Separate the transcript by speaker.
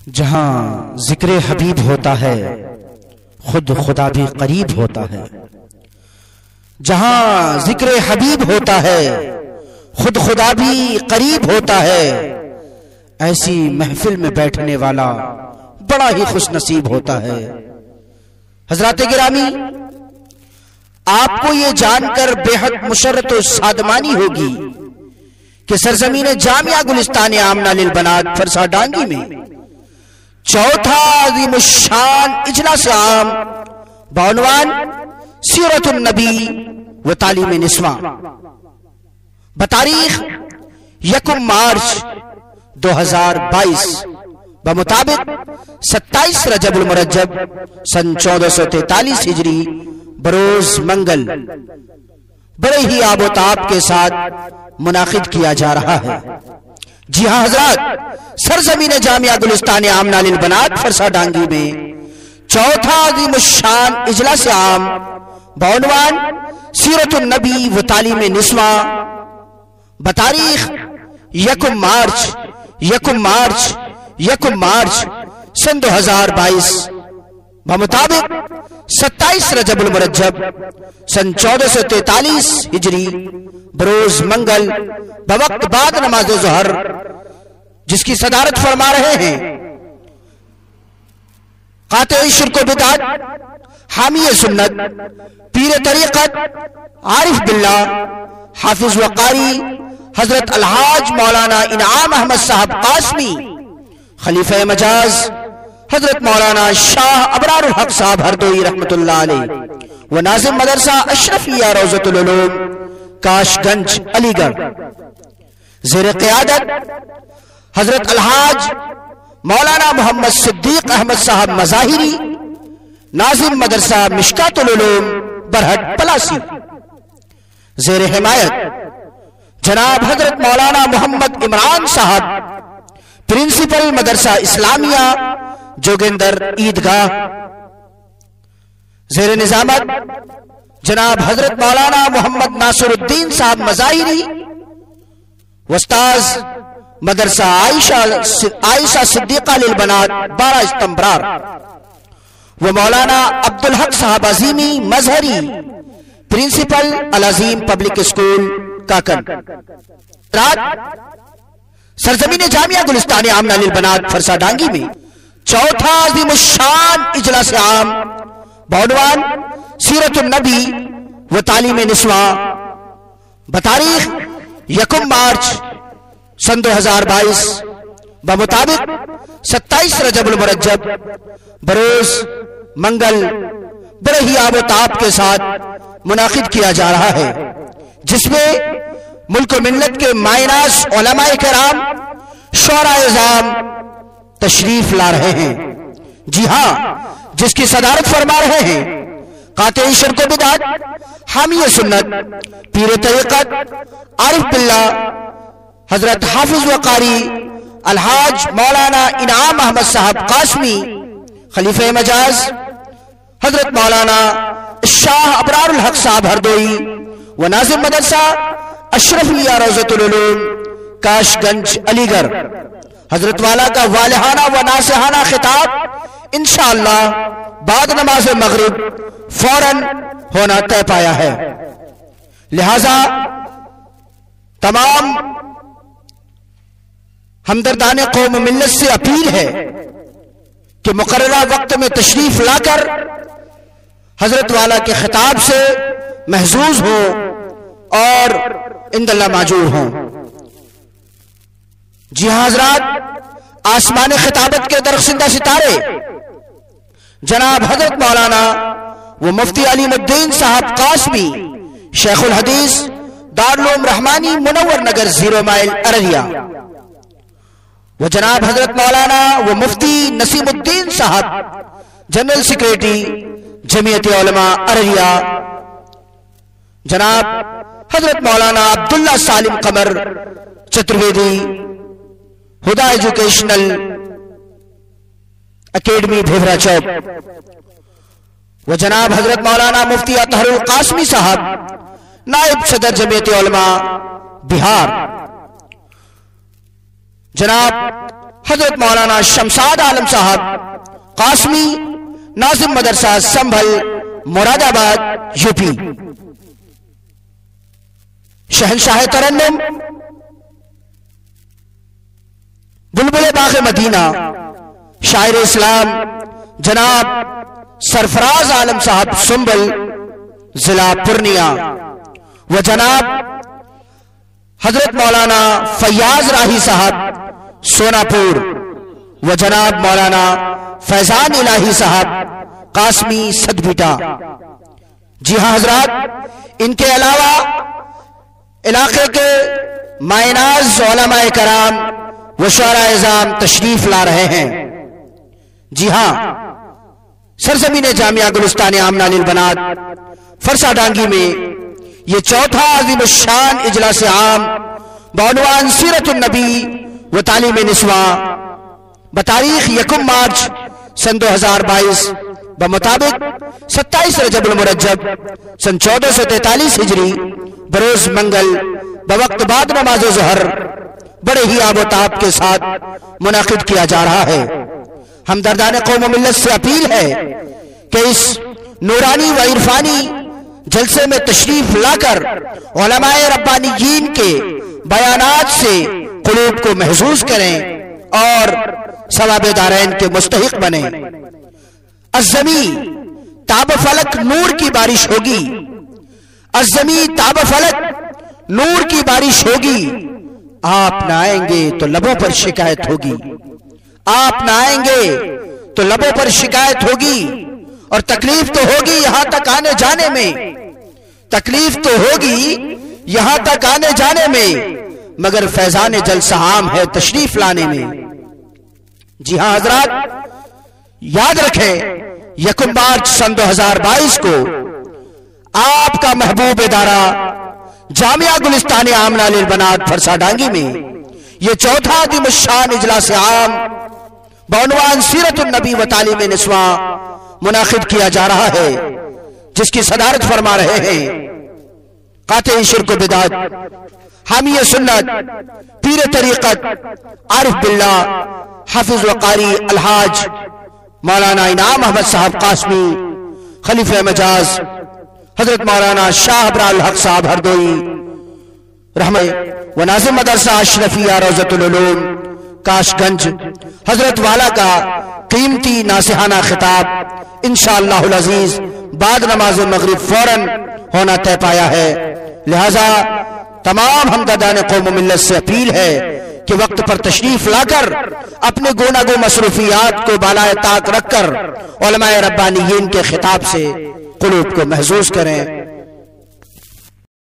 Speaker 1: जहां जिक्र हबीब होता है खुद खुदा भी करीब होता है। जहां जिक्र हबीब होता है खुद खुदा भी करीब होता है। ऐसी महफिल में बैठने वाला बड़ा ही खुश नसीब होता है। हजरात गिरामी, आपको ये जानकर बेहद मुशर्रत और सादमानी होगी कि सरजमीन जामिया गुलिस्तान आमना लिल बनात फरसा डांगी में चौथा अज़ीमुश्शान इजलास आम बउनवान सीरतुन नबी व तालीम निस्वा बतारीख 1 मार्च 2022 बमुताबिक 27 रजबुल मुरज्जब सन 1443 हिजरी बरोज मंगल बड़े ही आबोताब के साथ मुनाकिद किया जा रहा है। जी हाँ हजरात, सरजमीन जामिया गुलिस्तान आमना लिल बनात फरसा डांगी में चौथा अज़ीमुश्शान इजलास आम बउनवान सीरतुन नबी व तालीम निस्वा बतारीख 1 मार्च सन 2022 बमुताबिक 27 रजबुल मुरज्जब सन 1443 हिजरी बरोज मंगल बवक्त बाद नमाज ज़ोहर जिसकी सदारत फरमा रहे हैं काते शिर्क व बिदअत, हामी सुन्नत, पीर तरीक़त, आरिफ बिल्लाह, हाफिज व कारी हजरत अलहाज मौलाना इनाम अहमद साहब कासमी, खलीफा मजाज हजरत मौलाना शाह अबरारुल हक साहब हरदोई रहमतुल्लाह अलैह व नाज़िम मदरसा अशरफिया रोज़तुल उलूम काशगंज अलीगढ़ ज़ेर क़ियादत हजरत अलहाज मौलाना मोहम्मद सिद्दीक अहमद साहब मज़ाहिरी, नाज़िम मदरसा मिशकातुल उलूम बरहट पलासी ज़ेर हिमायत जनाब हजरत मौलाना मोहम्मद इमरान साहब, प्रिंसिपल मदरसा इस्लामिया जोगिंदर ईदगाह ज़ेर निजामत जनाब हजरत मौलाना मोहम्मद नासिरुद्दीन साहब मज़ाहिरी, वस्ताज मदरसा आयशा सिद्दीक़ा लिल बनात 12 इस्तंबरार व मौलाना अब्दुल हक साहब अजीमी मजहरी, प्रिंसिपल अल अजीम पब्लिक स्कूल काकन। रात सरजमीन जामिया गुलिस्तान आमना लिल बनात फरसा डांगी में चौथा अज़ीमुश्शान इजलास आम बउनवान सीरतुन नबी व तालीम निस्वा बतारीख 1 मार्च सन 2022 बमुताबिक 27 रजबुल मुरज्जब बरोज मंगल बड़े ही आबोताब के साथ मुनाकिद किया जा रहा है, जिसमें मुल्क मिल्लत के मायनास उलमाए किराम शुअराए इज़ाम तशरीफ ला रहे हैं। जी हाँ, जिसकी सदारत फरमा रहे हैं काते शिर्क व बिदअत, हामी सुन्नत, पीर तरीक़त, आरिफ बिल्लाह, हजरत हाफिज व कारी अलहाज मौलाना इनाम अहमद साहब कासमी, खलीफा मजाज हजरत मौलाना शाह अबरारुल हक साहब हरदोई व नाज़िम मदरसा अशरफिया रोज़तुल उलूम काशगंज अलीगढ़ हजरत वाला का वालिहाना व नासिहाना खिताब इंशाअल्लाह बाद नमाज मगरिब फौरन होना तय पाया है। लिहाजा तमाम हमदर्दाने कौम मिल्लत से अपील है कि मुकर्ररा वक्त में तशरीफ लाकर हजरत वाला के खिताब से महजूज हो और इंदल्लाह माजूर हो। जी हाँ हजरात, आसमान खिताबत के दरख्शिंदा सितारे जनाब हजरत मौलाना व मुफ्ती अलीमुद्दीन साहब कासमी, शेखुल हदीस दारुल उलूम रहमानी मुनव्वर नगर 0 माइल अररिया वो जनाब हजरत मौलाना व मुफ्ती नसीमुद्दीन साहब, जनरल सेक्रेटरी जमीयत उलमा अररिया, जनाब हजरत मौलाना अब्दुल्ला सालिम कमर चतुर्वेदी, हुदा एजुकेशनल अकेडमी भेवरा चौक व जनाब हजरत मौलाना मुफ्ती अतहरुल कासमी साहब, नायब सदर जमीयत उलमा बिहार, जनाब हजरत मौलाना शमशाद आलम साहब कासमी, नाजिम मदरसा संभल, मुरादाबाद, यूपी। शहंशाह तरन्नुम बुलबुल बाग़ मदीना शायर इस्लाम जनाब सरफराज आलम साहब सुंबल, जिला पूर्णिया, व जनाब हजरत मौलाना फैयाज राही साहब सोनापुर, व जनाब मौलाना फैजान इलाही साहब कासमी सदबीटा। जी हां हजरात, इनके अलावा इलाके के मायनाज उलमाए कराम व शुअरा इज़ाम तशरीफ ला रहे हैं। जी हां, सरजमीन जामिया गुलिस्तान आमना लिल बनात फरसाडांगी में ये चौथा अज़ीम शान इजलास आम बउनवान सीरतुन नबी व तालीम निस्वा बतारीख 1 मार्च सन 2022 बमुताबिक 27 रजबुल मुरज्जब सन 1443 हिजरी बरोज मंगल बवक्त बाद नमाज ज़ोहर बड़े ही आबोताब के साथ मुनाकिद किया जा रहा है। हमदर्दान कौम व मिल्लत से अपील है कि इस नूरानी व इरफानी जलसे में तशरीफ लाकर उलमाए रब्बानीयीन के बयानात से कुलूब को महसूस करें और सवाब दारैन के मुस्तहिक बने। अज़्ज़मी ताब फलक नूर की बारिश होगी, अज़्ज़मी ताब फलक नूर की बारिश होगी। आप ना आएंगे तो लबों पर शिकायत होगी, आप ना आएंगे तो लबों पर शिकायत होगी। और तकलीफ तो होगी यहां तक आने जाने में, तकलीफ तो होगी यहां तक आने जाने में, मगर फैजान जलसा आम है तशरीफ लाने में। जी हां हजरात, याद रखें 1 मार्च सन 2022 को आपका महबूब इदारा जामिया गुलिस्तान आमना लिल बनात फरसाडांगी में यह चौथा दिमशान इजलास आम बउनवान सीरतुन नबी व तालीम निस्वा मुनाकिद किया जा रहा है, जिसकी सदारत फरमा रहे हैं काते शिर्क बिदात, हामी सुन्नत, पीर तरीकत, आरिफ बिल्लाह, हाफिज व कारी अलहाज मौलाना इनाम अहमद साहब कासमी, खलीफे मजाज हजरत मौलाना शाह अबराल हक साहब हरदोई रहमे व नाजिम मदरसा अशरफिया रोज़तुल उलूम काशगंज हजरत वाला का कीमती नासिहाना खिताब इंशाअल्लाहुल अजीज बाद नमाज मगरिब फौरन होना तय पाया है। लिहाजा तमाम हमदर्दान कौम मिल्लत से अपील है कि वक्त पर तशरीफ लाकर अपने गुनागो मसरूफियात को बालाए ताक रखकर उलमाए रब्बानीयीन के खिताब से कुलूब को महसूस करें।